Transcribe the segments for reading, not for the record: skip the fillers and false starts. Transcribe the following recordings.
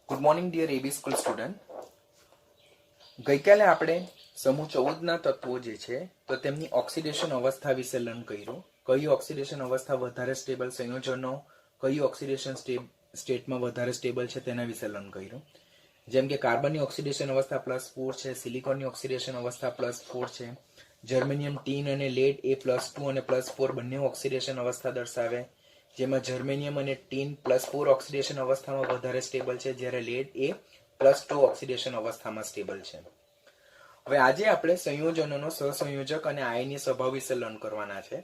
Good morning dear A B school student. ગઈકાલે આપણે સમૂહ 14 ના તત્વો જે છે તો તેમની ઓક્સિડેશન અવસ્થા વિશે લર્ન કર્યું. કઈ ઓક્સિડેશન અવસ્થા વધારે સ્ટેબલ સંયોજનો કઈ ઓક્સિડેશન સ્ટેટમાં વધારે સ્ટેબલ છે તેના વિશે લર્ન કર્યું. જેમ કે કાર્બનની ઓક્સિડેશન અવસ્થા +4 છે, સિલિકોનની ઓક્સિડેશન અવસ્થા +4 છે, જર્મેનિયમ, ટીન અને લેડ એ +2 અને +4 બંને ઓક્સિડેશન અવસ્થા દર્શાવે, જેમાં જર્મેનિયમ અને ટીન +4 ઓક્સિડેશન અવસ્થામાં વધારે સ્ટેબલ છે, જ્યારે લેડ એ +2 ઓક્સિડેશન અવસ્થામાં સ્ટેબલ છે. હવે આજે આપણે સંયોજનોનો સહસંયોજક અને આયનીય સ્વભાવ વિશે લર્ન કરવાના છે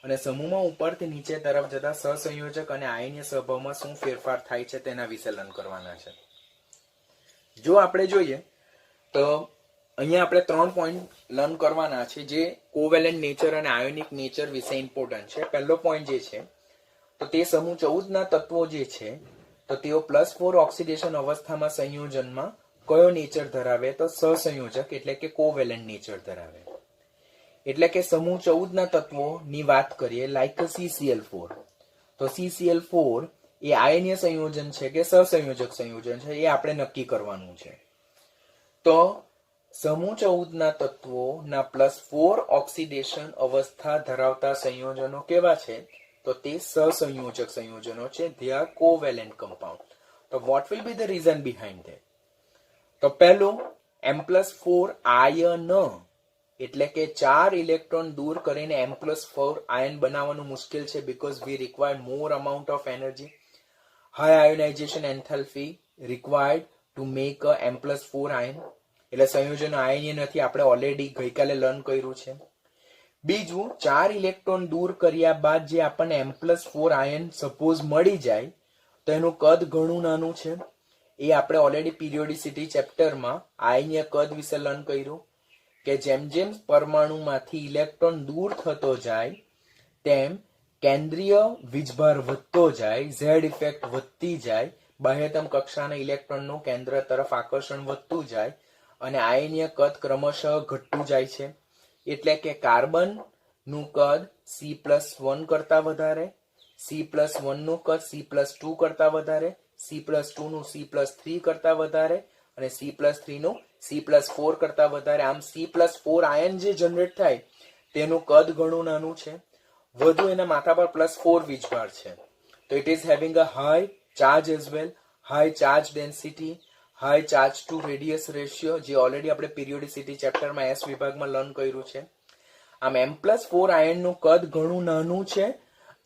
અને સમૂહમાં ઉપરથી નીચે તરફ જતા સહસંયોજક અને આયનીય સ્વભાવમાં શું ફેરફાર થાય છે તેના વિશે લર્ન કરવાના છે. જો આપણે જોઈએ તો અહીંયા આપણે 3 પોઈન્ટ લર્ન કરવાના છે જે કોવેલેન્ટ નેચર અને આયોનિક નેચર વિશે ઇમ્પોર્ટન્ટ છે. પહેલો પોઈન્ટ જે છે તો તે સમૂહ 14 ના તત્વો જે છે તો તેઓ +4 ઓક્સિડેશન અવસ્થામાં સંયોજનમાં કયો નેચર ધરાવે તો સહસંયોજક એટલે કે કોવેલેન્ટ નેચર ધરાવે. એટલે કે સમૂહ 14 ના તત્વોની વાત કરીએ લાઈક CCl4 તો CCl4 એ આયનીય સંયોજન છે કે સહસંયોજક સંયોજન છે એ આપણે નક્કી કરવાનું છે. તો સમૂહ 14 ના તત્વોના +4 ઓક્સિડેશન અવસ્થા ધરાવતા સંયોજનો કેવા છે તો તે સહસંયોજક સંયોજનો છે. they are covalent compound. તો what will be the reason behind that? તો પહેલું M+4 આયન એટલે કે 4 ઇલેક્ટ્રોન દૂર કરીને M+4 આયન બનાવવાનું મુશ્કેલ છે because we require more amount of energy. High ionization enthalpy required to make a M+4 ion. એટલે સંયોજનો આયનીય નથી, આપણે ઓલરેડી ગઈકાલે લર્ન કર્યું છે. બીજું 4 ઇલેક્ટ્રોન દૂર કર્યા બાદ જે આપણને M+4 આયન સપોઝ મળી જાય તો એનું કદ ઘણું નાનું છે. એ આપણે ઓલરેડી પીરિયોડિસિટી ચેપ્ટરમાં આયનીય કદ વિશે લર્ન કર્યું કે જેમ જેમ પરમાણુમાંથી ઇલેક્ટ્રોન દૂર થતો જાય તેમ કેન્દ્રીય વીજભાર વધતો જાય, ઝેડ ઇફેક્ટ વધતી જાય, બાહ્યતમ કક્ષાના ઇલેક્ટ્રોનનું કેન્દ્ર તરફ આકર્ષણ વધતું જાય અને આયનીય કદ ક્રમશઃ ઘટતું જાય છે. એટલે કે કાર્બનનું કદ C+1 કરતા વધારે, C+1 નું કદ C+2 કરતા વધારે, C+2 નું C+3 કરતા વધારે અને C+3 નું C+4 કરતા વધારે. આમ C+4 આયન જે જનરેટ થાય તેનું કદ ઘણું નાનું છે. વધુ એના માથા પર +4 વીજભાર છે. તો it is having a high charge as well, high charge density, high charge to radius ratio, જે ઓલરેડી આપણે પીરિયોડિસિટી ચેપ્ટરમાં S વિભાગમાં લર્ન કર્યું છે. આમ M+4 આયનનું કદ ઘણું નાનું છે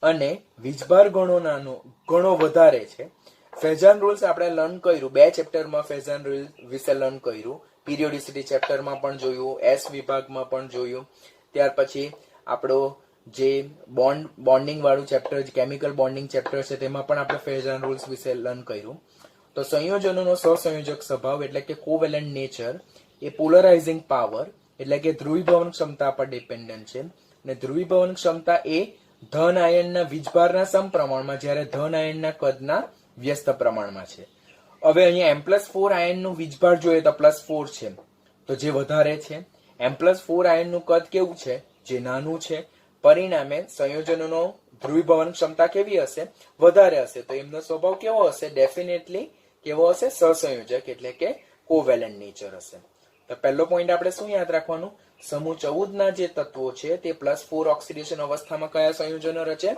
અને વીજભાર ઘણો વધારે છે. ફેઝન રૂલ્સ આપણે લર્ન કર્યું, 2 ચેપ્ટરમાં ફેઝન રૂલ વિશે લર્ન કર્યું, પીરિયોડિસિટી ચેપ્ટરમાં પણ જોયું, S વિભાગમાં પણ જોયું. ત્યાર પછી આપણો જે બોન્ડિંગ વાળું ચેપ્ટર, કેમિકલ બોન્ડિંગ ચેપ્ટર છે તેમાં પણ આપણે ફેઝન રૂલ્સ વિશે લર્ન કર્યું. તો સંયોજનોનો સહસંયોજક સ્વભાવ એટલે કે કોવેલેન્ટ નેચર એ પોલરાઇઝિંગ પાવર એટલે કે ધ્રુવીભવન ક્ષમતા પર ડિપેન્ડન્ટ છે. અને ધ્રુવીભવન ક્ષમતા એ ધન આયનના વીજભારના સમપ્રમાણમાં જ્યારે ધન આયનના કદના વ્યસ્ત પ્રમાણમાં છે. હવે અહીંયા M+4 આયનનું વીજભાર જોઈએ તો +4 છે તો જે વધારે છે. M+4 આયનનું કદ કેવું છે જે નાનું છે. પરિણામે સંયોજનોનો ધ્રુવીભવન ક્ષમતા કેવી હશે વધારે હશે. તો એમનો સ્વભાવ કેવો હશે ડેફિનેટલી કેવો હશે સહસંયોજક એટલે કે કોવેલેન્ટ નેચર હશે. તો પહેલો પોઈન્ટ આપણે શું યાદ રાખવાનું, સમૂહ 14 ના જે તત્વો છે તે +4 ઓક્સિડેશન અવસ્થામાં કયા સંયોજનો રચે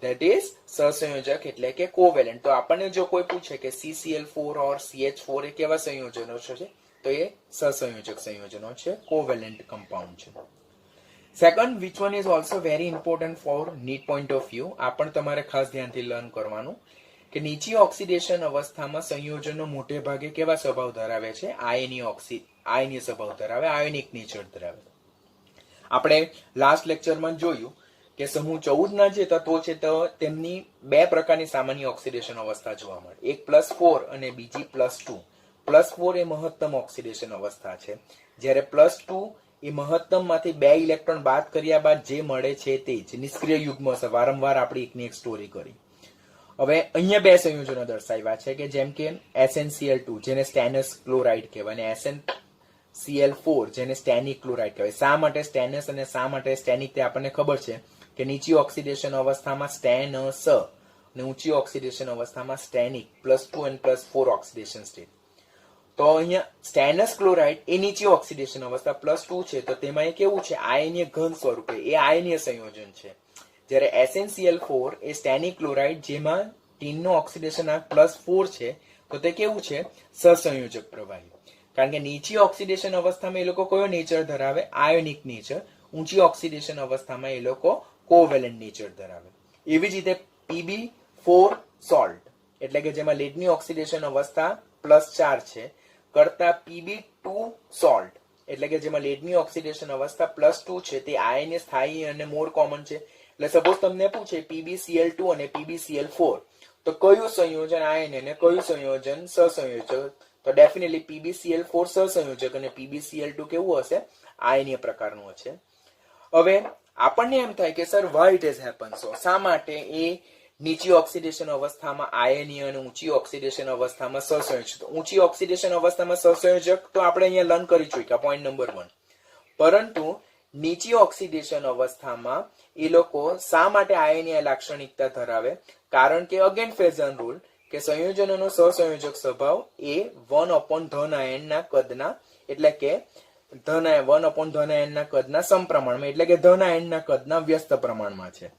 ધેટ ઇઝ સહસંયોજક એટલે કે કોવેલેન્ટ. તો આપણને જો કોઈ પૂછે કે CCl4 or CH4 એ કેવા સંયોજનો છે તો એ સહસંયોજક સંયોજનો છે, કોવેલેન્ટ કમ્પાઉન્ડ છે. Second, which one is also very important for NEET point of view, આ પણ તમારે ખાસ ધ્યાનથી લર્ન કરવાનું કે નીચી ઓક્સિડેશન અવસ્થામાં સંયોજનો મોટે ભાગે કેવા સ્વભાવ ધરાવે છે, આયનીય સ્વભાવ ધરાવે, આયોનિક નેચર ધરાવે. આપણે લાસ્ટ લેક્ચરમાં જોયું કે સમૂહ 14 ના જે તત્વો છે તો તેમની 2 પ્રકારની સામાન્ય ઓક્સિડેશન અવસ્થા જોવા મળે, એક +4 અને બીજી +2. +4 એ મહત્તમ ઓક્સિડેશન અવસ્થા છે, જ્યારે +2 એ મહત્તમ માંથી 2 ઇલેક્ટ્રોન બાદ કર્યા બાદ જે મળે છે તે જ નિષ્ક્રિય યુગ્મ છે. વારંવાર આપણે એકની એક સ્ટોરી કરી. હવે અહીંયા 2 સંયોજનો દર્શાવ્યા છે કે જેમ કે SnCl2 જેને સ્ટેનસ ક્લોરાઇડ કહેવાય અને SnCl4 જેને સ્ટેનિક ક્લોરાઇડ કહેવાય. શા માટે સ્ટેનસ અને શા માટે સ્ટેનિક તે આપણને ખબર છે કે નીચી ઓક્સિડેશન અવસ્થામાં સ્ટેનસ અને ઊંચી ઓક્સિડેશન અવસ્થામાં સ્ટેનિક +2 અને +4 ઓક્સિડેશન સ્ટેટ. તો અહીંયા સ્ટેનસ ક્લોરાઇડ એ નીચી ઓક્સિડેશન અવસ્થા +2 છે, તો તેમાં એ કેવું છે, આયનીય ઘન સ્વરૂપે, એ આયનીય સંયોજન છે. જ્યારે SnCl4 એ સ્ટેનિક ક્લોરાઇડ જેમાં ટીનનો ઓક્સિડેશન +4 છે, તો તે કેવું છે, સહસંયોજક પ્રવાહી. કારણ કે નીચી ઓક્સિડેશન અવસ્થામાં એ લોકો કયો નેચર ધરાવે, આયોનિક નેચર. ઊંચી ઓક્સિડેશન અવસ્થામાં એ લોકો કોવેલેન્ટ નેચર ધરાવે. એવી જ રીતે Pb4 સોલ્ટ એટલે કે જેમાં લીડની ઓક્સિડેશન અવસ્થા +4 છે કરતા Pb2 સોલ્ટ એટલે કે જેમાં લીડની ઓક્સિડેશન અવસ્થા +2 છે, તે આયનીય સ્થાયી અને મોર કોમન છે. એટલે સપોઝ તમને પૂછે PbCl2 અને PbCl4, તો કયું સંયોજન આયન અને કયું સંયોજન સહસંયોજક, તો ડેફિનેટલી PbCl4 સહસંયોજક અને PbCl2 કેવું હશે, આયનીય પ્રકારનું હશે. હવે આપણને એમ થાય કે sir why it has happen, so શા માટે એ નીચી ઓક્સિડેશન અવસ્થામાં આયનીય અને ઊંચી ઓક્સિડેશન અવસ્થામાં સહસંયોજક. ઊંચી ઓક્સિડેશન અવસ્થામાં સહસંયોજક તો આપણે અહીંયા લર્ન કરી ચૂક્યા, પોઈન્ટ નંબર 1. પરંતુ નીચી ઓક્સિડેશન અવસ્થામાં એ લોકો શા માટે આયનીય લાક્ષણિકતા ધરાવે, કારણ કે અગેન ફેઝન રૂલ કે સંયોજનોનો સહસંયોજક સ્વભાવ એ 1/ધન આયનના કદના એટલે કે ધન 1/ધન આયનના કદના સમપ્રમાણમાં એટલે કે ધન આયનના કદના વ્યસ્ત પ્રમાણમાં છે.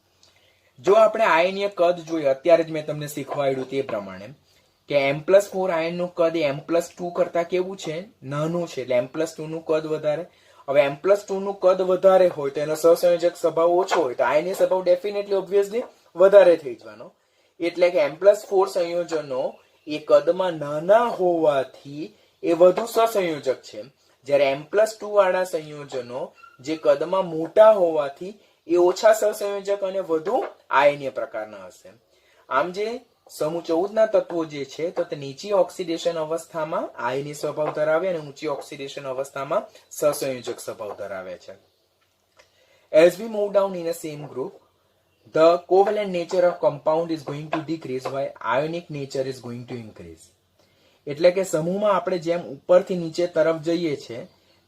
જો આપણે આયનીય કદ જોઈએ, અત્યારે જ મેં તમને શીખવાડ્યું તે પ્રમાણે કે M+4 આયનનું કદ M+2 કરતા કેવું છે, નાનું છે. એટલે M+2 નું કદ વધારે. હવે M+2 નું કદ વધારે હોય તો એનો સહસંયોજક સ્વભાવ ઓછો હોય તો આયનીય સ્વભાવ ડેફિનેટલી ઓબ્વિયસલી વધારે થઈ જવાનો. એટલે કે M+4 સંયોજનો એ કદમાં નાના હોવાથી એ વધુ સહસંયોજક છે, જ્યારે M+2 વાળા સંયોજનો જે કદમાં મોટા હોવાથી એ ઓછા સહસંયોજક અને વધુ આયનીય પ્રકારના હશે. આમ જે સમૂહ 14 ના તત્વો જે છે તો તે નીચી ઓક્સિડેશન અવસ્થામાં આયનીય સ્વભાવ ધરાવે અને ઊંચી ઓક્સિડેશન અવસ્થામાં સહસંયોજક સ્વભાવ ધરાવે છે. As we move down in a same group, the covalent nature of compound is going to decrease while ionic nature is going to increase. એટલે કે સમૂહમાં આપણે જેમ ઉપરથી નીચે તરફ જઈએ છીએ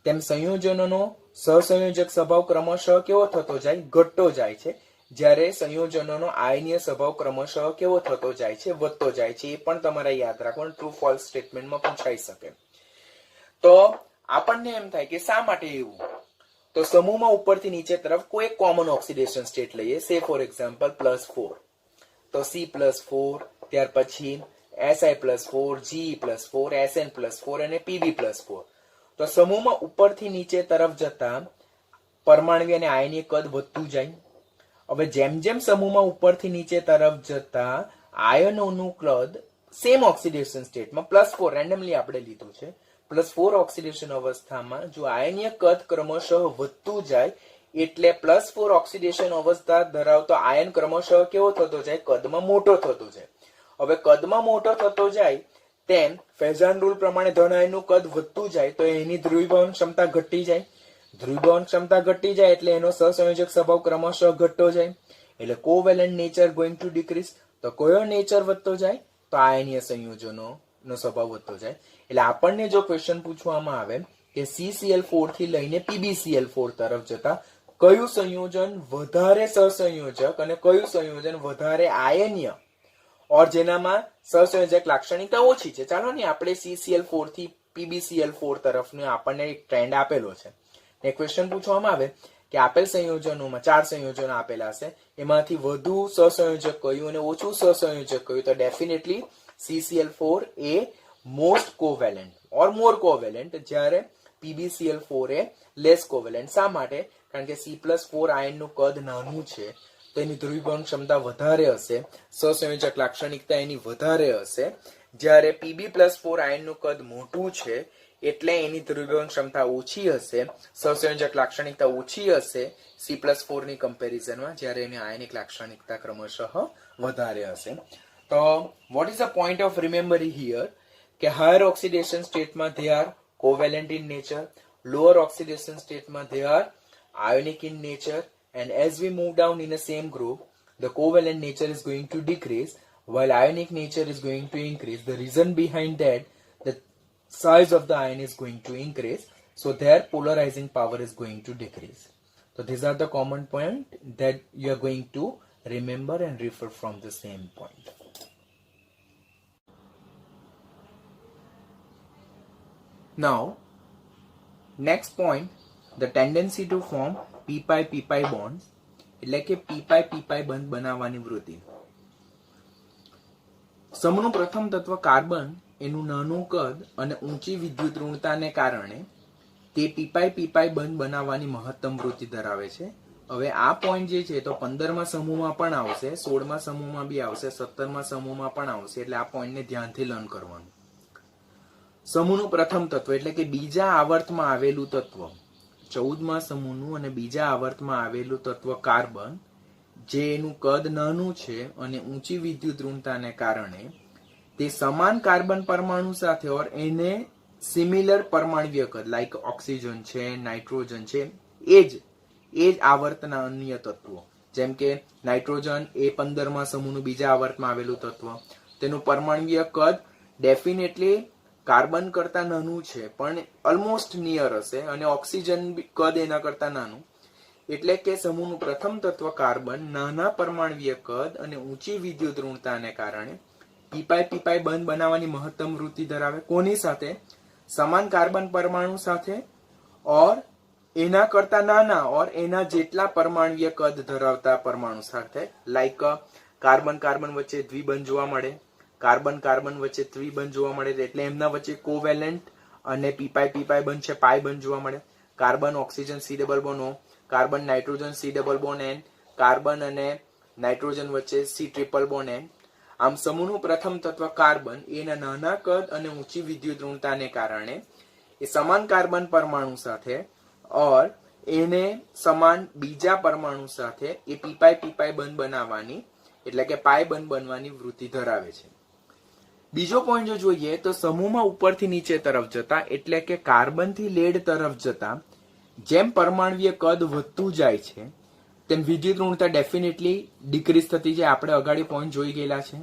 તેમ સંયોજનોનો સહસંયોજક સ્વભાવ ક્રમશઃ કેવો થતો જાય, ઘટતો જાય છે, જ્યારે સંયોજનોનો આયનીય સ્વભાવ ક્રમશઃ કેવો થતો જાય છે, વધતો જાય છે. એ પણ તમારે યાદ રાખવાનું, ટ્રુ ફોલ્સ સ્ટેટમેન્ટમાં પૂછાઈ શકે. તો આપણને એમ થાય કે શા માટે એવું, તો સમૂહમાં ઉપરથી નીચે તરફ કોઈ કોમન ઓક્સિડેશન સ્ટેટ લઈએ, સે ફોર એક્ઝામ્પલ +4, તો C+4, ત્યાર પછી Si+4, Ge+4, Sn+4 અને Pb+4. તો સમૂહમાં ઉપરથી નીચે તરફ જતા પરમાણ્વીય અને આયનીય કદ વધતું જાય. હવે જેમ જેમ સમૂહમાં ઉપરથી નીચે તરફ જતા આયનોનું કદ સેમ ઓક્સિડેશન સ્ટેટમાં +4 રેન્ડમલી આપણે લીધું છે, +4 ઓક્સિડેશન અવસ્થામાં જો આયનીય કદ ક્રમશઃ વધતું જાય એટલે +4 ઓક્સિડેશન અવસ્થા ધરાવતો આયન ક્રમશઃ કેવો થતો જાય, કદમાં મોટો થતો જાય. હવે કદમાં મોટો થતો જાય તેમ ફેઝન રૂલ પ્રમાણે ધન આયનનું કદ વધતું જાય તો એની ધ્રુવીભવન ક્ષમતા ઘટી જાય. ધ્રુવીભવન ક્ષમતા ઘટી જાય એટલે એનો સહસંયોજક સ્વભાવ ક્રમશઃ ઘટતો જાય. એટલે covalent nature going to decrease. તો કયો નેચર વધતો જાય, તો આયનીય સંયોજનોનો સ્વભાવ વધતો જાય. એટલે આપણને જો ક્વેશ્ચન પૂછવામાં આવે કે CCl4 થી લઈને PbCl4 તરફ જતા કયું સંયોજન વધારે સહસંયોજક અને કયું સંયોજન વધારે આયનીય ઓર જેનામાં સહસંયોજક લાક્ષણિકતા ઓછી છે, ચાલો ને આપણે CCl4 થી PbCl4 તરફનો આપણને એક ટ્રેન્ડ આપેલો છે. ને ક્વેશ્ચન પૂછવામાં આવે કે આપેલ સંયોજનોમાં 4 સંયોજનો આપેલા હશે, એમાંથી વધુ સહસંયોજક કયું અને ઓછું સહસંયોજક કયું, તો ડેફિનેટલી CCl4 એ મોસ્ટ કોવેલેન્ટ ઓર મોર કોવેલેન્ટ, જ્યારે PbCl4 એ લેસ કોવેલેન્ટ. શા માટે? કારણ કે C+4 આયનનું કદ નાનું છે તો એની ધ્રુવીભવન ક્ષમતા વધારે હશે, સહસંયોજક લાક્ષણિકતા એની વધારે હશે, જ્યારે Pb+4 આયનનું કદ મોટું છે એટલે એની ધ્રુવીભવન ક્ષમતા ઓછી હશે, સહસંયોજક લાક્ષણિકતા ઓછી હશે C+4 ની કમ્પેરિઝનમાં, જ્યારે એની આયનિક લાક્ષણિકતા ક્રમશઃ વધારે હશે. તો what is the point of remembering here કે હાયર ઓક્સિડેશન સ્ટેટમાં they are covalent in nature, lower oxidation stateમાં they are ionic in nature, and as we move down in the same group the covalent nature is going to decrease while ionic nature is going to increase. The reason behind that, the size of the ion is going to increase, so their polarizing power is going to decrease. So these are the common point that you are going to Remember and refer from the same point. Now, next point, the tendency to form p-pi bonds, એટલે કે p-pi બંધ બનાવવાની વૃત્તિ. સમૂહનું પ્રથમ તત્વ carbon એનું નાનું કદ અને ઊંચી વિદ્યુત ઋણતાને કારણે તે p-pi બંધ બનાવવાની મહત્તમ વૃત્તિ ધરાવે છે. હવે આ પોઈન્ટ જે છે તો 15મા સમૂહમાં પણ આવશે, 16મા સમૂહમાં બી આવશે, 17મા સમૂહમાં પણ આવશે, એટલે આ પોઈન્ટને ધ્યાનથી લર્ન કરવાનું. સમૂહનું પ્રથમ તત્વ એટલે કે બીજા આવર્તમાં આવેલું તત્વ, 14મા સમૂહનું અને બીજા આવર્તમાં આવેલું તત્વ કાર્બન, જે એનું કદ નાનું છે અને ઊંચી વિદ્યુત ઋણતાને કારણે તે સમાન કાર્બન પરમાણુ સાથે ઓર એને સિમિલર પરમાણ્વીય કદ લાઈક ઓક્સિજન છે, નાઇટ્રોજન છે, એ જ આવર્તના અન્ય તત્વો, જેમ કે નાઇટ્રોજન એ 15મા સમૂહનું બીજા આવર્તમાં આવેલું તત્વ, તેનું પરમાણ્વીય કદ ડેફિનેટલી કાર્બન કરતા નાનું છે પણ ઓલમોસ્ટ નિયર હશે, અને ઓક્સિજન કદ એના કરતા નાનું, એટલે કે સમૂહનું પ્રથમ તત્વ કાર્બન નાના પરમાણ્વીય કદ અને ઊંચી વિદ્યુત ઋણતાને કારણે p-pi બંધ બનાવવાની મહત્તમ વૃત્તિ ધરાવે. કોની સાથે? સમાન કાર્બન પરમાણુ સાથે ઓર એના કરતા નાના ઓર એના જેટલા પરમાણ્વીય કદ ધરાવતા પરમાણુ સાથે, લાઈક કાર્બન કાર્બન વચ્ચે દ્વિબંધ જોવા મળે, કાર્બન કાર્બન વચ્ચે ત્રિબંધ જોવા મળે, એટલે એમના વચ્ચે કોવેલેન્ટ અને p-pi બંધ છે, પાઈ બંધ જોવા મળે. Carbon oxygen C double bond O, carbon nitrogen C double bond N, carbon અને નાઇટ્રોજન વચ્ચે C ટ્રિપલ બોન્ડ N. આમ સમૂહનું પ્રથમ તત્વ કાર્બન એના નાના કદ અને ઊંચી વિદ્યુત ઋણતાને કારણે એ સમાન કાર્બન પરમાણુ સાથે ઓર એને સમાન બીજા પરમાણુ સાથે એ p-pi બંધ બનાવવાની એટલે કે પાઈ બંધ બનવાની વૃત્તિ ધરાવે છે. બીજો પોઈન્ટ જો જોઈએ તો સમૂહમાં ઉપરથી નીચે તરફ જતા એટલે કે કાર્બન થી લેડ તરફ જતા જેમ પરમાણ્વીય કદ વધતું જાય છે તેમ વિદ્યુત ઋણતા ડેફિનેટલી ડિક્રીઝ થતી જાય. આપણે અગાડી પોઈન્ટ જોઈ ગયેલા છે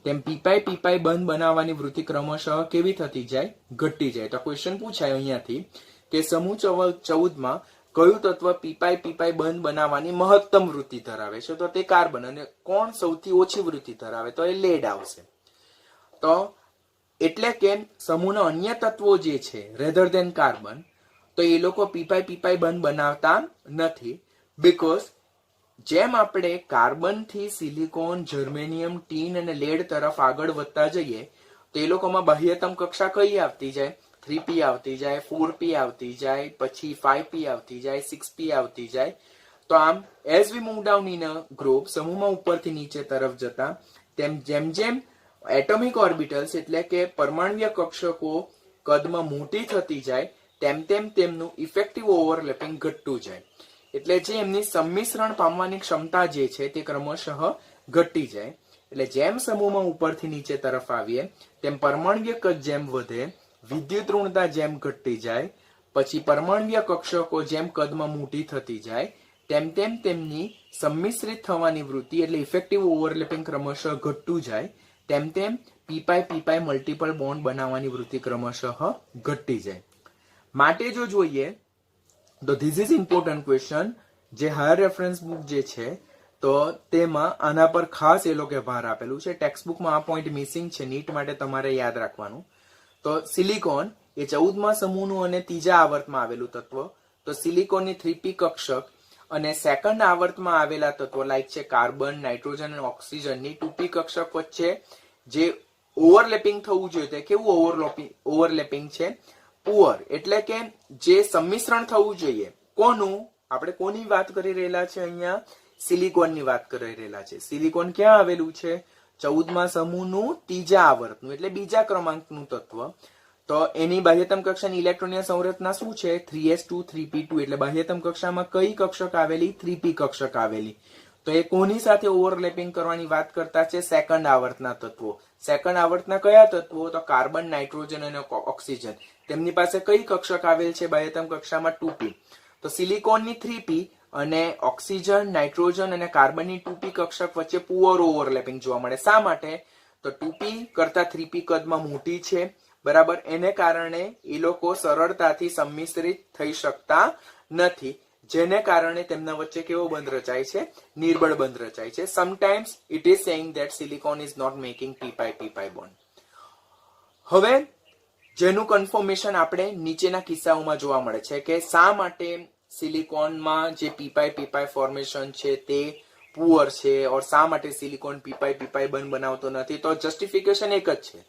તેમ p-pi બંધ બનાવવાની વૃત્તિ ક્રમશઃ કેવી થતી જાય? ઘટતી જાય. તો ક્વેશ્ચન પૂછાય અહીંયાથી કે સમૂહ 14માં કયું તત્વ p-pi બંધ બનાવવાની મહત્તમ વૃત્તિ ધરાવે છે? તો તે કાર્બન. અને કોણ સૌથી ઓછી વૃત્તિ ધરાવે? તો એ લેડ આવશે. તો એટલે કે સમૂહના અન્ય તત્વો જે છે રેધર ધેન કાર્બન, તો એ લોકો p-pi બંધ બનાવતા નથી, બીકોઝ જેમ આપણે કાર્બન થી સિલિકોન, જર્મેનિયમ, ટીન અને લેડ તરફ આગળ વધતા જઈએ તો એ લોકોમાં બાહ્યતમ કક્ષા કઈ આવતી જાય? 3p આવતી જાય, 4p આવતી જાય, પછી 5p આવતી જાય, 6p આવતી જાય. તો આમ as V move down in a group, સમૂહમાં ઉપરથી નીચે તરફ જતા તેમ જેમ જેમ એટોમિક ઓર્બિટલ્સ એટલે કે પરમાણ્વીય કક્ષકો કદમાં મોટી થતી જાય તેમ તેમ તેમનું ઇફેક્ટિવ ઓવરલેપિંગ ઘટતું જાય. એટલે જે એમની સંમિશ્રણ પામવાની ક્ષમતા જે છે તે ક્રમશઃ ઘટી જાય. એટલે જેમ સમૂહમાં ઉપરથી નીચે તરફ આવીએ તેમ પરમાણ્વીય કદ જેમ વધે, વિદ્યુત ઋણતા જેમ ઘટતી જાય, પછી પરમાણ્વીય કક્ષકો જેમ કદમાં મોટી થતી જાય તેમ તેમ તેમની સંમિશ્રિત થવાની વૃત્તિ એટલે ઇફેક્ટિવ ઓવરલેપિંગ ક્રમશઃ ઘટતું જાય, તેમ તેમ p-pi મલ્ટિપલ બોન્ડ બનાવવાની વૃત્તિ ક્રમશઃ ઘટતી જાય. માટે જો જોઈએ તો ધીસ ઇઝ ઇમ્પોર્ટન્ટ ક્વેશ્ચન, જે હાયર રેફરન્સ બુક જે છે તો તેમાં આના પર ખાસ એ લોકો ભાર આપેલું છે. ટેક્સ્ટ બુકમાં આ પોઈન્ટ મિસિંગ છે, નીટ માટે તમારે યાદ રાખવાનું. તો સિલિકોન એ 14મા સમૂહનું અને ત્રીજા આવર્તમાં આવેલું તત્વ. તો સિલિકોનની 3p કક્ષક અને સેકન્ડ આવર્તમાં આવેલા તત્વો લાઈક છે કાર્બન, નાઇટ્રોજન અને ઓક્સિજનની 2p કક્ષક વચ્ચે જે ઓવરલેપિંગ થવું જોઈએ તે કેવું ઓવરલેપિંગ છે? પુઅર. એટલે કે જે સંમિશ્રણ થવું જોઈએ કોનું? આપણે કોની વાત કરી રહેલા છે અહીંયા? સિલિકોનની વાત કરી રહેલા છે. સિલિકોન ક્યાં આવેલું છે? 14મા સમૂહનું ત્રીજા આવર્તનું એટલે બીજા ક્રમાંકનું તત્વ. તો એની બાહ્યતમ કક્ષાની ઇલેક્ટ્રોનીય સંરચના શું છે? 3s2 3p2. એટલે બાહ્યતમ કક્ષામાં કઈ કક્ષક આવેલી? 3p કક્ષક આવેલી. તો એ કોની સાથે ઓવરલેપિંગ કરવાની વાત કરતા છે? સેકન્ડ આવર્તના તત્વો. સેકન્ડ આવર્તના કયા તત્વો? તો કાર્બન, નાઇટ્રોજન અને ઓક્સિજન. તેમની પાસે કઈ કક્ષક આવેલ છે બાહ્યતમ કક્ષામાં? 2p. તો સિલિકોનની 3p અને ઓક્સિજન, નાઇટ્રોજન અને કાર્બનની 2p કક્ષક વચ્ચે પુઅર ઓવરલેપિંગ જોવા મળે. શા માટે? તો 2p કરતા 3p કદમાં મોટી છે, બરાબર, એને કારણે એ લોકો સરળતાથી સંમિશ્રિત થઈ શકતા નથી. જેને કારણે તેમના વચ્ચે કેવો બંધ રચાય છે? નિર્બળ બંધ રચાય છે. Sometimes it is saying that silicon is not making pi bond. હવે જેનું કન્ફર્મેશન આપણે નીચેના કિસ્સાઓમાં જોવા મળે છે કે શા માટે સિલિકોનમાં જે પી ફોર્મેશન છે તે પુઅર છે ઓર શા માટે સિલિકોન પી બંધ બનાવતો નથી. તો જસ્ટિફિકેશન એક જ છે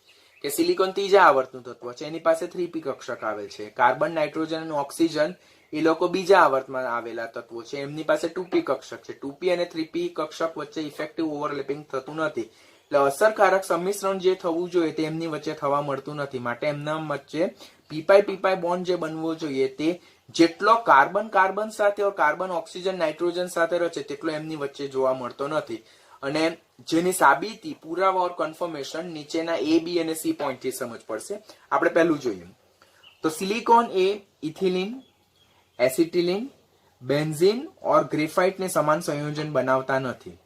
કે સિલિકોન ત્રીજા આવર્તનું તત્વ છે, એની પાસે 3p કક્ષક આવેલ છે. કાર્બન, નાઇટ્રોજન અને ઓક્સિજન એ લોકો બીજા આવર્તમાં આવેલા તત્વો છે, એમની પાસે 2p કક્ષક છે. 2p અને 3p કક્ષક વચ્ચે ઇફેક્ટિવ ઓવરલેપિંગ થતું નથી, એટલે અસરકારક સંમિશ્રણ જે થવું જોઈએ તે એમની વચ્ચે થવા મળતું નથી. માટે એમના વચ્ચે પી બોન્ડ જે બનવો જોઈએ તે જેટલો કાર્બન કાર્બન સાથે ઓર કાર્બન ઓક્સિજન નાઇટ્રોજન સાથે રચે તેટલો એમની વચ્ચે જોવા મળતો નથી. અને જેની સાબિતી, પુરાવા ઓર કન્ફર્મેશન નીચેના A, B અને C પોઈન્ટ થી સમજ પડશે. આપણે પહેલું જોઈએ તો સિલિકોન એ ઇથિલિન, એસિટિલિન, બેન્ઝીન ઓર ગ્રેફાઇટ ને સમાન સંયોજન બનાવતા નથી.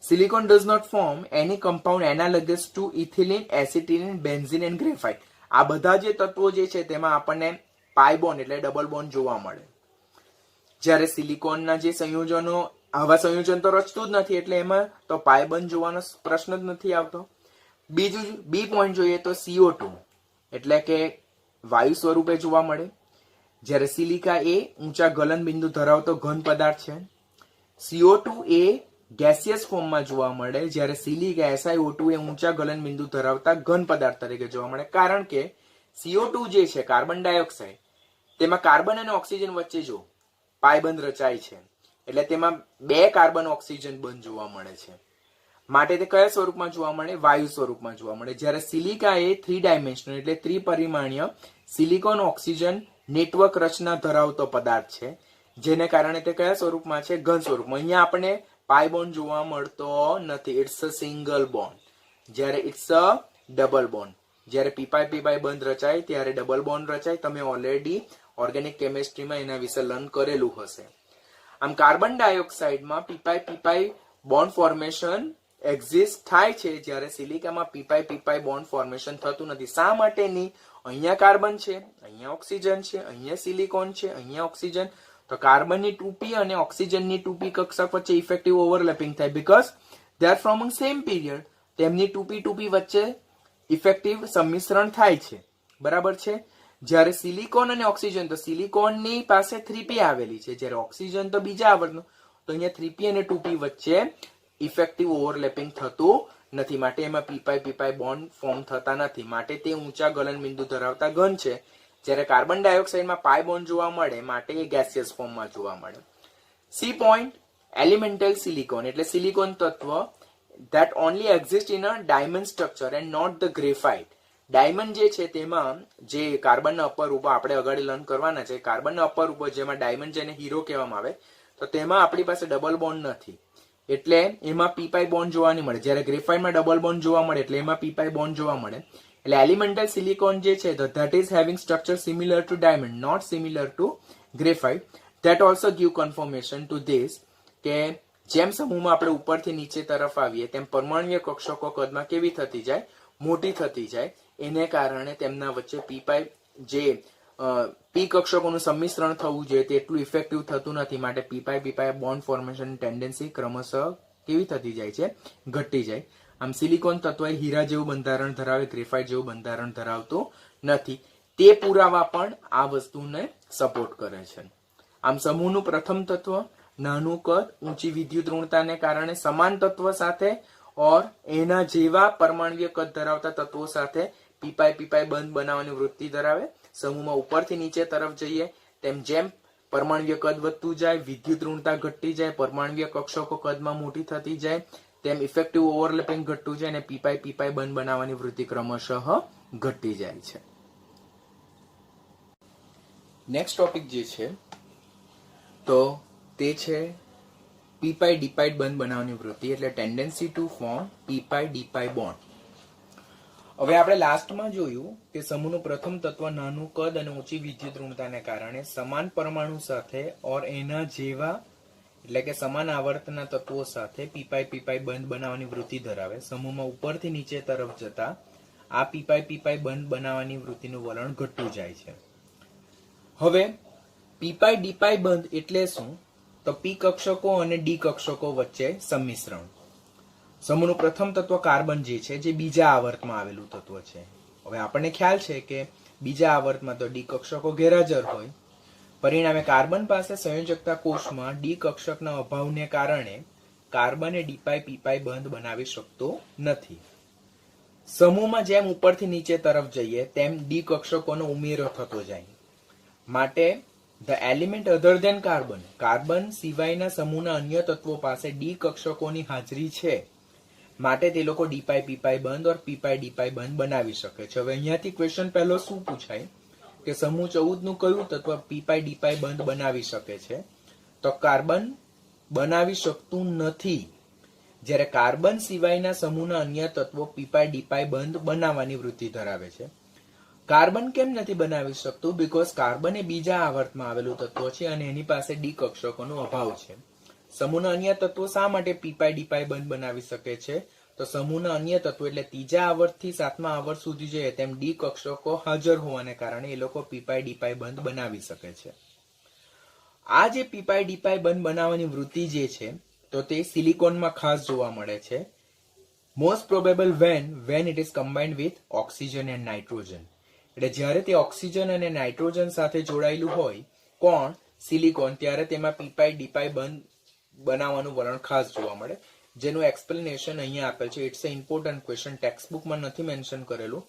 Silicon does not form any compound analogous to ethylene, acetylene, benzene and graphite. આ બધા જે તત્વો જે છે તેમાં આપણને પાઈ બોન્ડ એટલે ડબલ બોન્ડ જોવા મળે. જ્યારે સિલિકોનના જે સંયોજનો, આવા સંયોજન તો રચતું જ નથી, એટલે એમાં તો પાઈ બંધ જોવાનો પ્રશ્ન જ નથી આવતો. બીજું બી પોઈન્ટ જોઈએ તો CO2 એટલે કે વાયુ સ્વરૂપે જોવા મળે. જ્યારે સિલિકા એ ઊંચા ગલન બિંદુ ધરાવતો ઘન પદાર્થ છે. CO2 એ ગેસિયસ ફોર્મમાં જોવા મળે, જ્યારે સિલિકા SiO2 એ ઊંચા ગલન બિંદુ ધરાવતા ઘન પદાર્થ તરીકે જોવા મળે. કારણ કે CO2 જે છે કાર્બન ડાયોક્સાઇડ, તેમાં કાર્બન અને ઓક્સિજન વચ્ચે જો પાઈ બંધ રચાય છે, એટલે તેમાં 2 કાર્બન ઓક્સિજન બંધ જોવા મળે છે. માટે તે કયા સ્વરૂપમાં જોવા મળે? વાયુ સ્વરૂપમાં જોવા મળે. જ્યારે સિલિકા એ 3 ડાયમેન્શનલ એટલે ત્રિપરિમાણીય સિલિકોન ઓક્સિજન નેટવર્ક રચના ધરાવતો પદાર્થ છે, જેને કારણે તે કયા સ્વરૂપમાં છે? ઘન સ્વરૂપમાં. અહીંયા આપણે પાઈ બોન્ડ જોવા મળતો નથી. It's a single bond. જ્યારે ઇટ્સ અ ડબલ બોન્ડ. જ્યારે પી બંધ રચાય ત્યારે ડબલ બોન્ડ રચાય. તમે ઓલરેડી ઓર્ગેનિક કેમિસ્ટ્રીમાં એના વિશે લર્ન કરેલું હશે. આમ કાર્બન ડાયોક્સાઇડમાં પી બોન્ડ ફોર્મેશન એક્ઝિસ્ટ થાય છે, જ્યારે સિલિકામાં પી બોન્ડ ફોર્મેશન થતું નથી. શા માટેની? અહીંયા કાર્બન છે, અહીંયા ઓક્સિજન છે, અહીંયા સિલિકોન છે, અહીંયા ઓક્સિજન. તો કાર્બનની 2p અને ઓક્સિજનની 2p કક્ષક વચ્ચે ઇફેક્ટિવ ઓવરલેપિંગ થાય, because they are from same period. તેમની 2p વચ્ચે ઇફેક્ટિવ સંમિશ્રણ થાય છે. બરાબર છે. જ્યારે સિલિકોન અને ઓક્સિજન, તો સિલિકોનની પાસે 3p આવેલી છે, જ્યારે ઓક્સિજન તો બીજા આવર્તનું, તો અહીંયા 3p અને 2p વચ્ચે ઇફેક્ટિવ ઓવરલેપિંગ થતું નથી. માટે એમાં પી બોન્ડ ફોર્મ થતા નથી. માટે તે ઊંચા ગલન બિંદુ ધરાવતા ઘન છે. જ્યારે કાર્બન ડાયોક્સાઇડમાં પાઈ બોન્ડ જોવા મળે, માટે એ ગેસિયસ ફોર્મમાં જોવા મળે. સી પોઈન્ટ એલિમેન્ટલ સિલિકોન એટલે સિલિકોન તત્વ that only exist in a diamond structure and not the graphite. Diamond જે છે તેમાં જે કાર્બનના અપર રૂપો આપણે આગળ લર્ન કરવાના છે, કાર્બનના અપર રૂપો જેમાં ડાયમંડ જેને હીરો કહેવામાં આવે, તો તેમાં આપણી પાસે ડબલ બોન્ડ નથી, એટલે એમાં પી બોન્ડ જોવા નહીં મળે. જ્યારે ગ્રેફાઇટમાં ડબલ બોન્ડ જોવા મળે, એટલે એમાં પી બોન્ડ જોવા મળે. એટલે એલિમેન્ટલ સિલિકોન જે છે that is having structure similar to diamond, not similar to graphite. That also give confirmation to this કે જેમ સમૂહમાં આપણે ઉપરથી નીચે તરફ આવીએ તેમ પરમાણ્વીય કક્ષકો કદમાં કેવી થતી જાય? મોટી થતી જાય. એને કારણે તેમના વચ્ચે જે પી કક્ષકોનું સંમિશ્રણ થવું જોઈએ તેટલું ઇફેક્ટિવ થતું નથી. માટે પી બોન્ડ ફોર્મેશન ટેન્ડન્સી ક્રમશઃ કેવી થતી જાય છે? ઘટી જાય. આમ સિલિકોન તત્વ હીરા જેવું બંધારણ ધરાવે, ગ્રેફાઇટ જેવું બંધારણ ધરાવતું નથી. તે પુરાવા પણ આ વસ્તુને સપોર્ટ કરે છે. આમ સમૂહનું પ્રથમ તત્વ નાનું કદ, ઊંચી વિદ્યુત ઋણતાને કારણે સમાન તત્વ સાથે ઓર એના જેવા પરમાણ્વીય કદ ધરાવતા તત્વો સાથે પી બંધ બનાવવાની વૃત્તિ ધરાવે. સમૂહમાં ઉપરથી નીચે તરફ જઈએ તેમ જેમ પરમાણ્વીય કદ વધતું જાય, વિદ્યુત ઋણતા ઘટતી જાય, પરમાણ્વીય કક્ષકો કદમાં મોટી થતી જાય, તેમ ઇફેક્ટિવ ઓવરલેપિંગ ઘટતું જાય અને પી બંધ બનાવવાની વૃત્તિ ક્રમશઃ ઘટી જાય છે. નેક્સ્ટ ટોપિક જે છે તો તે છે પી ડીપાઇડ બંધ બનાવવાની વૃત્તિ, એટલે ટેન્ડન્સી ટુ ફોર્મ પી બોન્ડ. હવે આપણે લાસ્ટમાં જોયું કે સમૂહનું પ્રથમ તત્વ નાનું કદ અને ઊંચી વિદ્યુત ઋણતાને કારણે સમાન પરમાણુ સાથે ઓર એના જેવા એટલે કે સમાન આવર્તના તત્વો સાથે પી બંધ બનાવવાની વૃત્તિ ધરાવે. સમૂહમાં ઉપરથી નીચે તરફ જતા આ પી બંધ બનાવવાની વૃત્તિનું વલણ ઘટતું જાય છે. હવે પી પાઈ ડી પાઈ બંધ એટલે શું? તો પી કક્ષકો અને ડી કક્ષકો વચ્ચે સંમિશ્રણ. સમૂહનું પ્રથમ તત્વ કાર્બન જે છે, જે બીજા આવર્તમાં આવેલું તત્વ છે. હવે આપણને ખ્યાલ છે કે બીજા આવર્તમાં તો ડી કક્ષકો ગેરહાજર હોય, પરિણામે કાર્બન પાસે સંયોજકતા કોષમાં ડી કક્ષકના અભાવને કારણે કાર્બન એ ડી પાઈ પી પાઈ બંધ બનાવી શકતો નથી. સમૂહમાં જેમ ઉપરથી નીચે તરફ જઈએ તેમ ડી કક્ષકોનો ઉમેરો થતો જાય. માટે the element other than carbon, carbon સિવાયના સમૂહના અન્ય તત્વો પાસે ડી કક્ષકોની હાજરી છે, માટે તે લોકો ડી પાઈ પી પાઈ બંધ ઓર પી પાઈ ડી પાઈ બંધ બનાવી શકે છે. હવે અહીંયાથી ક્વેશ્ચન પહેલો શું પૂછાય કે સમૂહ 14 નું કયું તત્વ પી પાઈ ડી પાઈ બંધ બનાવી શકે છે? તો કાર્બન બનાવી શકતું નથી. જ્યારે કાર્બન સિવાયના સમૂહના અન્ય તત્વો પી પાઈ ડી પાઈ બંધ બનાવવાની વૃત્તિ ધરાવે છે. કાર્બન કેમ નથી બનાવી શકતું? બીકોઝ કાર્બન એ બીજા આવર્તમાં આવેલું તત્વ છે અને એની પાસે ડી કક્ષકોનો અભાવ છે. સમૂહના અન્ય તત્વો શા માટે પી પાઈ ડી પાઈ બંધ બનાવી શકે છે? તો સમૂહના અન્ય તત્વો એટલે ત્રીજા આવર્તથી સાતમા આવર્ત સુધી જોઈએ તેમ ડી કક્ષકો હાજર હોવાને કારણે એ લોકો પી પાઈ ડી પાઈ બંધ બનાવી શકે છે. આ જે પી પાઈ ડી પાઈ બંધ બનાવવાની વૃત્તિ જે છે, તો તે સિલિકોનમાં ખાસ જોવા મળે છે. Most probable when it is combined with oxygen and nitrogen. એટલે જ્યારે તે ઓક્સિજન અને નાઇટ્રોજન સાથે જોડાયેલું હોય, કોણ? સિલિકોન, ત્યારે તેમાં પી પાઈ ડી પાઈ બંધ બનાવવાનું વલણ ખાસ જોવા મળે, જેનું એક્સપ્લેનેશન અહીંયા આપેલ છે. It's a important question. Text બુકમાં નથી મેન્શન કરેલું,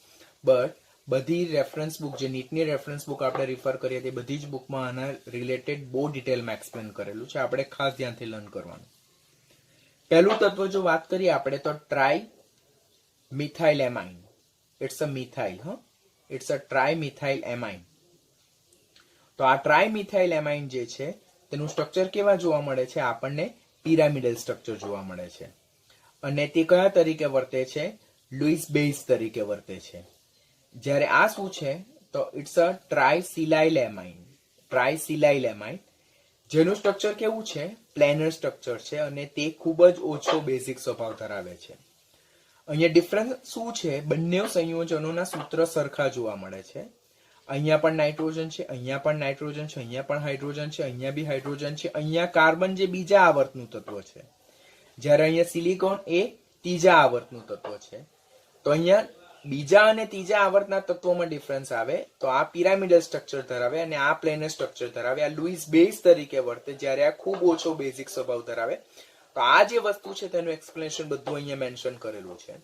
બટ બધી રેફરન્સ બુક, જે નીટની રેફરન્સ બુક આપણે રિફર કરીએ તે બધી જ બુકમાં આના રિલેટેડ બહુ ડિટેલમાં એક્સપ્લેન કરેલું છે. આપણે ખાસ ધ્યાનથી લર્ન કરવાનું. પહેલું તત્વ જો વાત કરીએ આપણે તો tri methyl amine. It's a methyl, it's a tri methyl amine. તો આ ટ્રાય મિથાઇલ એમાઇન જે છે તેનું સ્ટ્રક્ચર કેવા જોવા મળે છે? આપણને પિરામિડલ સ્ટ્રક્ચર જોવા મળે છે. અને તે કયા તરીકે વર્તે છે? લુઇસ બેઝ તરીકે વર્તે છે. જ્યારે આ શું છે? તો ઇટ્સ અ ટ્રાયસિલાઇલ એમાઇન. ટ્રાયસિલાઇલ એમાઇન જેનું સ્ટ્રક્ચર કેવું છે? પ્લેનર સ્ટ્રક્ચર છે અને તે ખૂબ જ ઓછો બેઝિક સ્વભાવ ધરાવે છે. અહીંયા ડિફરન્સ શું છે? બંને સંયોજનોના સૂત્ર સરખા જોવા મળે છે. અહીંયા પણ નાઇટ્રોજન છે, અહીંયા પણ નાઇટ્રોજન છે, અહીંયા પણ હાઇડ્રોજન છે, અહીંયા બી હાઇડ્રોજન છે, અહીંયા કાર્બન જે બીજા આવર્તનું તત્વ છે, જ્યારે અહીંયા સિલિકોન એ ત્રીજા આવર્તનું તત્વ છે. તો અહીંયા બીજા અને ત્રીજા આવર્તના તત્વોમાં ડિફરન્સ આવે તો આ પિરામિડલ સ્ટ્રક્ચર ધરાવે અને આ પ્લેનર સ્ટ્રક્ચર ધરાવે. આ લુઇસ બેઝ તરીકે વર્તે, જ્યારે આ ખૂબ ઓછો બેઝિક સ્વભાવ ધરાવે. તો આ જે વસ્તુ છે તેનું એક્સપ્લેનેશન બધું અહીંયા મેન્શન કરેલું છે.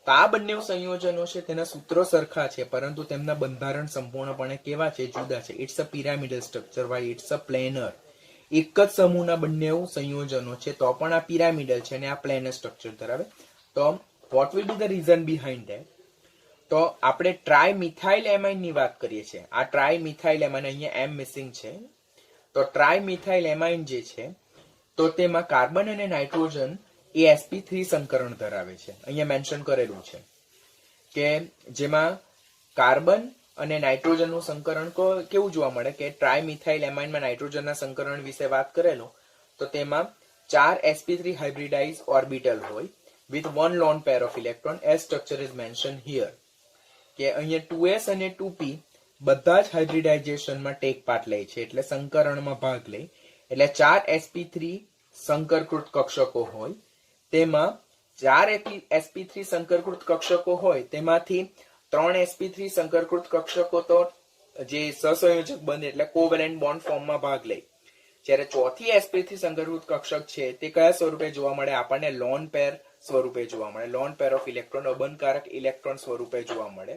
તો આ બંને સંયોજનો છે તેના સૂત્રો સરખા છે, પરંતુ તેમના બંધારણ સંપૂર્ણપણે કેવા છે? જુદા છે. It's a pyramidal structure, why it's a planar. એક જ સમૂહના બંને સંયોજનો છે તો પણ આ પિરામિડલ છે અને આ પ્લેનર સ્ટ્રક્ચર ધરાવે. તો what will be the reason behind that? તો આપણે ટ્રાય મિથાઇલ એમાઇન ની વાત કરીએ છીએ. આ ટ્રાય મિથાઇલ એમાઇન, અહીંયા એમ મિસિંગ છે. તો ટ્રાય મિથાઇલ એમાઇન જે છે તો તેમાં કાર્બન અને નાઇટ્રોજન એ sp3 સંકરણ ધરાવે છે. અહીંયા મેન્શન કરેલું છે કે જેમાં કાર્બન અને નાઇટ્રોજનનું સંકરણ કેવું જોવા મળે કે ટ્રાય મિથાઇલ એમાઇનમાં નાઇટ્રોજનના સંકરણ વિશે વાત કરેલો તો તેમાં 4 sp3 હાઇબ્રિડાઇઝ ઓર્બિટલ હોય with one lone pair of electron as structure is mentioned here. કે અહીંયા 2s અને 2p બધા જ હાઇબ્રિડાઇઝેશનમાં ટેક પાર્ટ લે છે, એટલે સંકરણમાં ભાગ લે. એટલે 4 sp3 સંકરકૃત કક્ષકો હોય, તેમાં 4 sp3 સંકરકૃત કક્ષકો હોય તેમાંથી 3 sp3 સંકરકૃત કક્ષકો તો જે સહસંયોજક બને એટલે કોવેલેન્ટ બોન્ડ ફોર્મમાં ભાગ લે. જ્યારે ચોથી sp3 સંકરકૃત કક્ષક છે તે કયા સ્વરૂપે જોવા મળે? આપણને લોન પેર સ્વરૂપે જોવા મળે. લોન પેર ઓફ ઇલેક્ટ્રોન, અબંધકારક ઇલેક્ટ્રોન સ્વરૂપે જોવા મળે.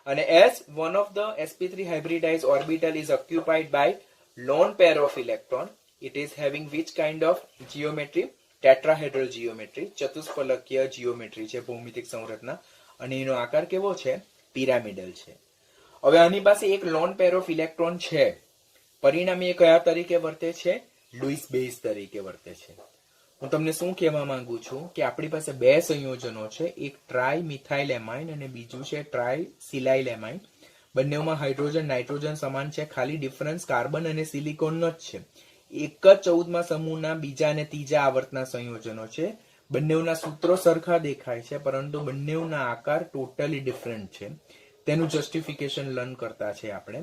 અને as one of the sp3 hybridized orbital is occupied by lone pair of electron, it is having which kind of geometry? Tetrahedral geometry, ચતુષ્ફલકીય જીઓમેટ્રી છે, ભૌમિતિક સંરચના, અને એનો આકાર કેવો છે? પિરામિડલ છે. હવે આની પાસે એક લોન પેર ઓફ ઇલેક્ટ્રોન છે, પરિણામે એ કયા તરીકે વર્તે છે? લુઇસ બેઝ તરીકે વર્તે છે. હું તમને શું કહેવા માંગુ છું કે આપણી પાસે બે સંયોજનો છે, એક ટ્રાય મિથાઇલ એમાઇન અને બીજું છે ટ્રાય સિલાઇલ એમાઇન. બંનેમાં હાઇડ્રોજન નાઇટ્રોજન સમાન છે, ખાલી ડિફરન્સ કાર્બન અને સિલિકોનનો જ છે. એક જ 14મા સમૂહના બીજા અને ત્રીજા આવર્તના સંયોજનો છે. બંનેના સૂત્રો સરખા દેખાય છે, પરંતુ બંનેના આકાર ટોટલી ડિફરન્ટ છે. તેનું જસ્ટિફિકેશન લર્ન કરતા છે આપણે.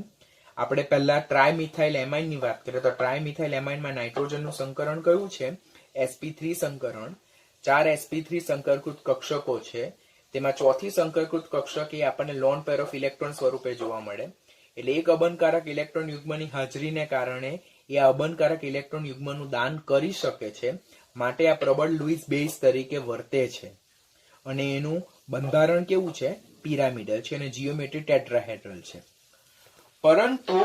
આપણે પહેલા ટ્રાયમિથાઇલ એમાઇન ની વાત કરીએ તો ટ્રાયમિથાઇલ એમાઇનમાં નાઇટ્રોજનનું સંકરણ કયું છે? sp3 સંકરણ. 4 sp3 સંકરકૃત કક્ષકો છે, તેમાં ચોથી સંકરકૃત કક્ષક એ આપણને લોન પેર ઓફ ઇલેક્ટ્રોન સ્વરૂપે જોવા મળે. એટલે એક અબનકારક ઇલેક્ટ્રોન યુગ્મની હાજરીને કારણે એ અબનકારક ઇલેક્ટ્રોન યુગ્મનું દાન કરી શકે છે, માટે આ પ્રબળ લુઈસ બેઝ તરીકે વર્તે છે. અને એનું બંધારણ કેવું છે? પિરામિડલ છે અને જીઓમેટ્રી ટેટ્રાહેડ્રલ છે. પરંતુ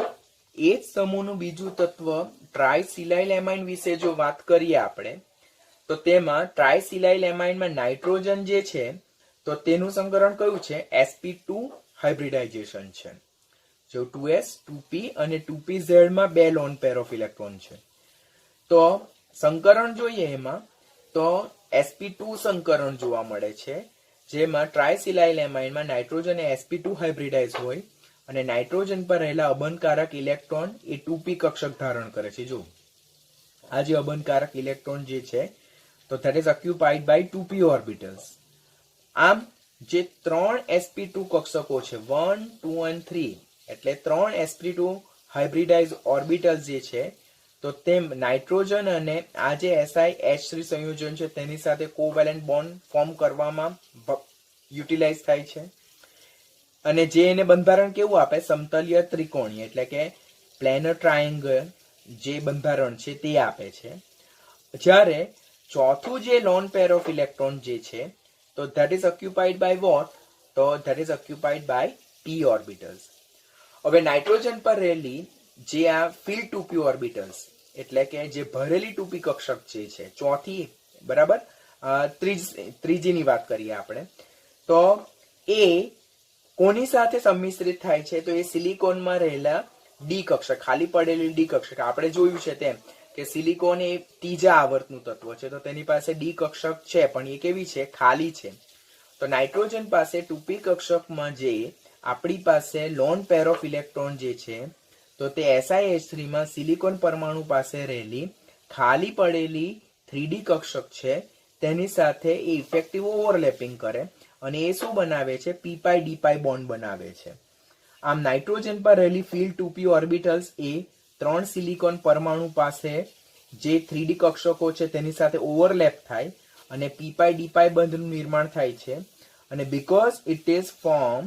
એ જ સમૂહનું બીજું તત્વ ટ્રાયસિલાઇલ એમાઇન વિશે જો વાત કરીએ આપણે, તો તેમાં ટ્રાયસિલાઇલ એમાઇનમાં નાઇટ્રોજન જે છે તો તેનું સંકરણ કયું છે? sp2 હાઇબ્રિડાઇઝેશન છે. જો 2s 2p અને 2pz માં 2 લોન પેર ઓફ ઇલેક્ટ્રોન છે. તો સંકરણ જોઈએ એમાં તો sp2 સંકરણ જોવા મળે છે, જેમાં ટ્રાયસિલાઇલ એમાઇનમાં નાઇટ્રોજન એ sp2 હાઇબ્રિડાઇઝ હોય અને નાઇટ્રોજન પર રહેલા અબનકારક ઇલેક્ટ્રોન એ 2p કક્ષક ધારણ કરે છે. જો આ જે અબનકારક ઇલેક્ટ્રોન જે છે તો that is occupied by 2p orbitals. આમ જે 3 sp2 કક્ષકો છે 1 2 અને 3 એટલે 3 sp2 હાઇબ્રિડાઇઝ ઓર્બિટલ્સ જે છે તો તેમ નાઇટ્રોજન અને આ જે SiH3 સંયોજન છે તેની સાથે કોવેલેન્ટ બોન્ડ ફોર્મ કરવામાં યુટિલાઇઝ થાય છે અને જે એને બંધારણ કેવું આપે? સમતલીય ત્રિકોણીય એટલે કે પ્લેનર ટ્રાયેંગલ જે બંધારણ છે તે આપે છે. જ્યારે ચોથું જે લોન પેર ઓફ ઇલેક્ટ્રોન જે છે તો that is occupied by what? તો that is occupied by p orbitals. હવે નાઇટ્રોજન પર રહેલી જે આ ફિલ્ડ 2p ઓર્બિટલ્સ એટલે કે જે ભરેલી 2p કક્ષક જે છે ચોથી, બરાબર, ત્રીજીની વાત કરીએ આપણે, તો એ કોની સાથે સંમિશ્રિત થાય છે? તો એ સિલિકોનમાં રહેલા ડી કક્ષક, ખાલી પડેલી ડી કક્ષક. આપણે જોયું છે તેમ કે સિલિકોન એ ત્રીજા આવર્તનું તત્વ છે તો તેની પાસે ડી કક્ષક છે, પણ એ કેવી છે? ખાલી છે. તો નાઇટ્રોજન પાસે 2p કક્ષકમાં જે આપણી પાસે લોન પેર ઓફ ઇલેક્ટ્રોન જે છે તો તે SiH3 માં સિલિકોન પરમાણુ પાસે રહેલી ખાલી પડેલી 3d કક્ષક છે તેની સાથે એ ઇફેક્ટિવ ઓવરલેપિંગ કરે અને એ શું બનાવે છે? p pi d pi bond બનાવે છે. આમ નાઇટ્રોજન પર રહેલી ફિલ્ડ 2p ઓર્બિટલ્સ એ 3 સિલિકોન પરમાણુ પાસે જે 3d કક્ષકો છે તેની સાથે ઓવરલેપ થાય અને p pi d pi બંધનું નિર્માણ થાય છે. અને because it is form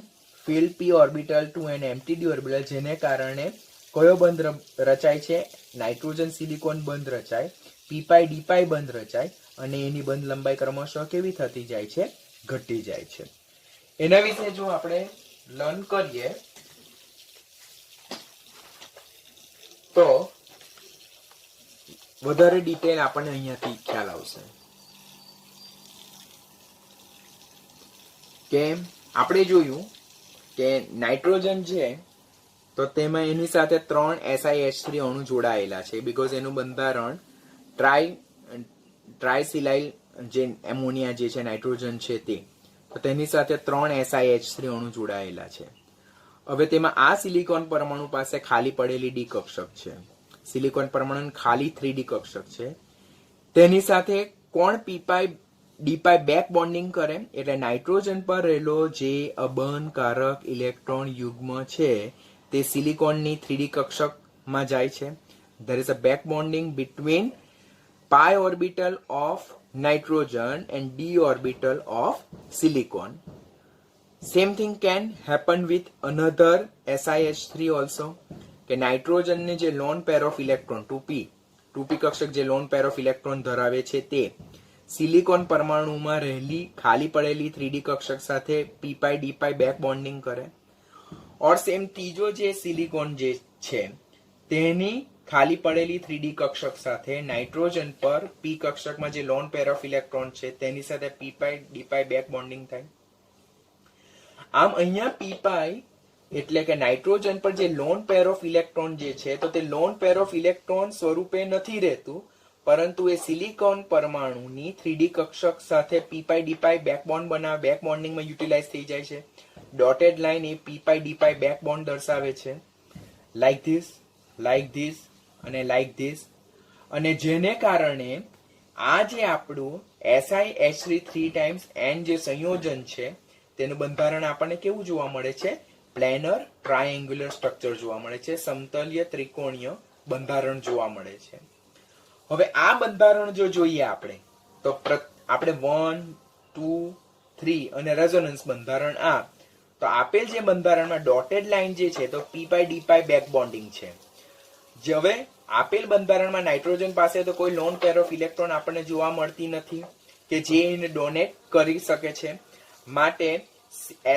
filled p orbital to an empty d orbital, જેને કારણે કયો બંધ રચાય છે? નાઇટ્રોજન સિલિકોન બંધ રચાય, p pi d pi બંધ રચાય અને એની બંધ લંબાઈ ક્રમશઃ કેવી થતી જાય છે? ઘટી જાય છે. એના વિશે જો આપણે લર્ન કરીએ તો વધારે ડિટેલ આપણને અહીંયાથી ખ્યાલ આવશે કે આપણે જોયું કે નાઇટ્રોજન છે તો તેમાં એની સાથે 3 SiH3 અણુ જોડાયેલા છે, બીકોઝ એનું બંધારણ ટ્રાયસિલાઇલ જે એમોનિયા જે છે નાઇટ્રોજન છે તે, તો તેની સાથે 3 SiH3 અણુ જોડાયેલા છે. હવે તેમાં આ સિલિકોન પરમાણુ પાસે ખાલી પડેલી ડી કક્ષક છે, સિલિકોન પરમાણુ ખાલી 3d કક્ષક છે, તેની સાથે કોણ p pi d pi back bonding કરે? એટલે નાઇટ્રોજન પર રહેલો જે અબનકારક ઇલેક્ટ્રોન યુગ્મ છે તે સિલિકોનની 3d કક્ષકમાં જાય છે. there is a back bonding between pi orbital of nitrogen and d orbital of silicon. Same thing can happen with another SiH3 also, કે નાઇટ્રોજન ને જે loan pair of electron 2p કક્ષક જે લોન પેર ઓફ ઇલેક્ટ્રોન ધરાવે છે તે silicon પરમાણુમાં રહેલી ખાલી પડેલી 3d કક્ષક સાથે p pi d pi back bonding કરે. ઓર સેમ ત્રીજો જે સિલિકોન જે છે તેની ખાલી પડેલી 3d કક્ષક સાથે નાઇટ્રોજન પર p કક્ષકમાં જે લોન પેર ઓફ ઇલેક્ટ્રોન છે તેની સાથે p pi d pi back bonding થાય. આમ અહીંયા p pi એટલે કે નાઇટ્રોજન પર જે લોન પેર ઓફ ઇલેક્ટ્રોન જે છે તો તે લોન પેર ઓફ ઇલેક્ટ્રોન સ્વરૂપે નથી રહેતું, પરંતુ એ સિલિકોન પરમાણુની 3d કક્ષક સાથે p pi d pi back bond બનાવે, બેક બોન્ડિંગમાં યુટિલાઇઝ થઈ જાય છે. ડોટેડ લાઇન એ p pi d pi back bond દર્શાવે છે, લાઈક ધીસ અને લાઈક ધીસ. અને જેને કારણે આ જે આપણું SiH3 3 ટાઈમ્સ n જે સંયોજન છે તેનું બંધારણ આપણને કેવું જોવા મળે છે? પ્લેનર ટ્રાયેંગ્યુલર સ્ટ્રક્ચર જોવા મળે છે, સમતલીય ત્રિકોણીય બંધારણ જોવા મળે છે. હવે આ બંધારણ જો જોઈએ આપણે તો આપણે 1, 2, 3 અને રેઝોનન્સ બંધારણ આ તો આપેલ જે બંધારણમાં ડોટેડ લાઈન જે છે તો p પાઈ d પાઈ બેક બોન્ડિંગ છે. જે હવે આપેલ બંધારણમાં નાઇટ્રોજન પાસે તો કોઈ લોન પેર ઓફ ઇલેક્ટ્રોન આપણને જોવા મળતી નથી કે જે એને ડોનેટ કરી શકે છે. માટે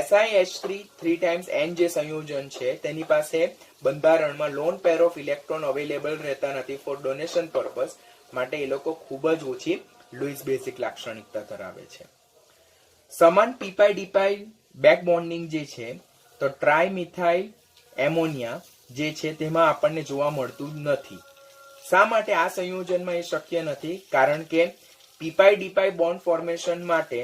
SiH3 3 ટાઈમ્સ n જે સંયોજન છે તેની પાસે બંધારણમાં loan pair of electron available રહેતા નથી ફોર ડોનેશન પર્પઝ. માટે એ લોકો ખૂબ જ ઓછી લુઇસ બેઝિક લાક્ષણિકતા ધરાવે છે. સમાન p પાઈ d પાઈ બેક બોન્ડિંગ જે છે તો ટ્રાયમિથાઇલ એમોનિયા જે છે તેમાં આપણને જોવા મળતું નથી. શા માટે આ સંયોજનમાં એ શક્ય નથી? કારણ કે p પાઈ d પાઈ બોન્ડ ફોર્મેશન માટે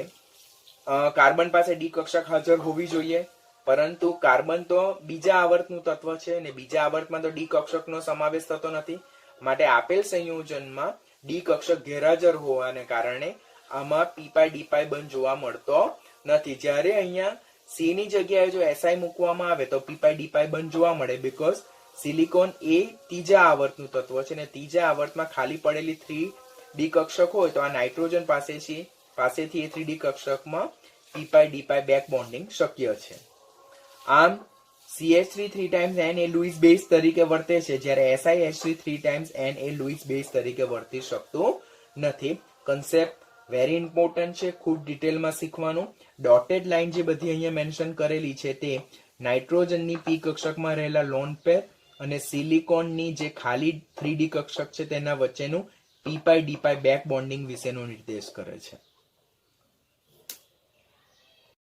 કાર્બન પાસે ડી કક્ષક હાજર હોવી જોઈએ, પરંતુ કાર્બન તો બીજા આવર્તનું તત્વ છે અને બીજા આવર્તમાં તો ડી કક્ષકનો સમાવેશ થતો નથી. માટે આપેલ સંયોજનમાં ડી કક્ષક ગેરહાજર હોવાને કારણે આમાં p પાઈ d પાઈ બંધ જોવા મળતો નથી. જ્યારે અહીંયા C ની જગ્યાએ જો Si મૂકવામાં આવે તો p પાઈ d પાઈ બંધ જોવા મળે, બીકોઝ સિલિકોન એ ત્રીજા આવર્તનું તત્વ છે અને ત્રીજા આવર્તમાં ખાલી પડેલી 3D કક્ષક હોય તો આ નાઇટ્રોજન પાસેથી એ 3D કક્ષકમાં p પાઈ d પાઈ બેક બોન્ડિંગ શક્ય છે. આમ CH3 3 ટાઈમ્સ n એ લુઇસ બેઝ તરીકે વર્તે છે, જ્યારે SiH3 3 ટાઈમ્સ n એ લુઇસ બેઝ તરીકે વર્તી શકતું નથી. કન્સેપ્ટ વેરી ઇમ્પોર્ટન્ટ છે, ખૂબ ડિટેલમાં શીખવાનું. ડોટેડ લાઈન જે બધી અહીંયા મેન્શન કરેલી છે તે નાઇટ્રોજનની p કક્ષકમાં રહેલા લોન પેર અને સિલિકોનની જે ખાલી 3D કક્ષક છે તેના વચ્ચેનું p પાઈ d પાઈ બેક બોન્ડિંગ વિશેનો નિર્દેશ કરે છે.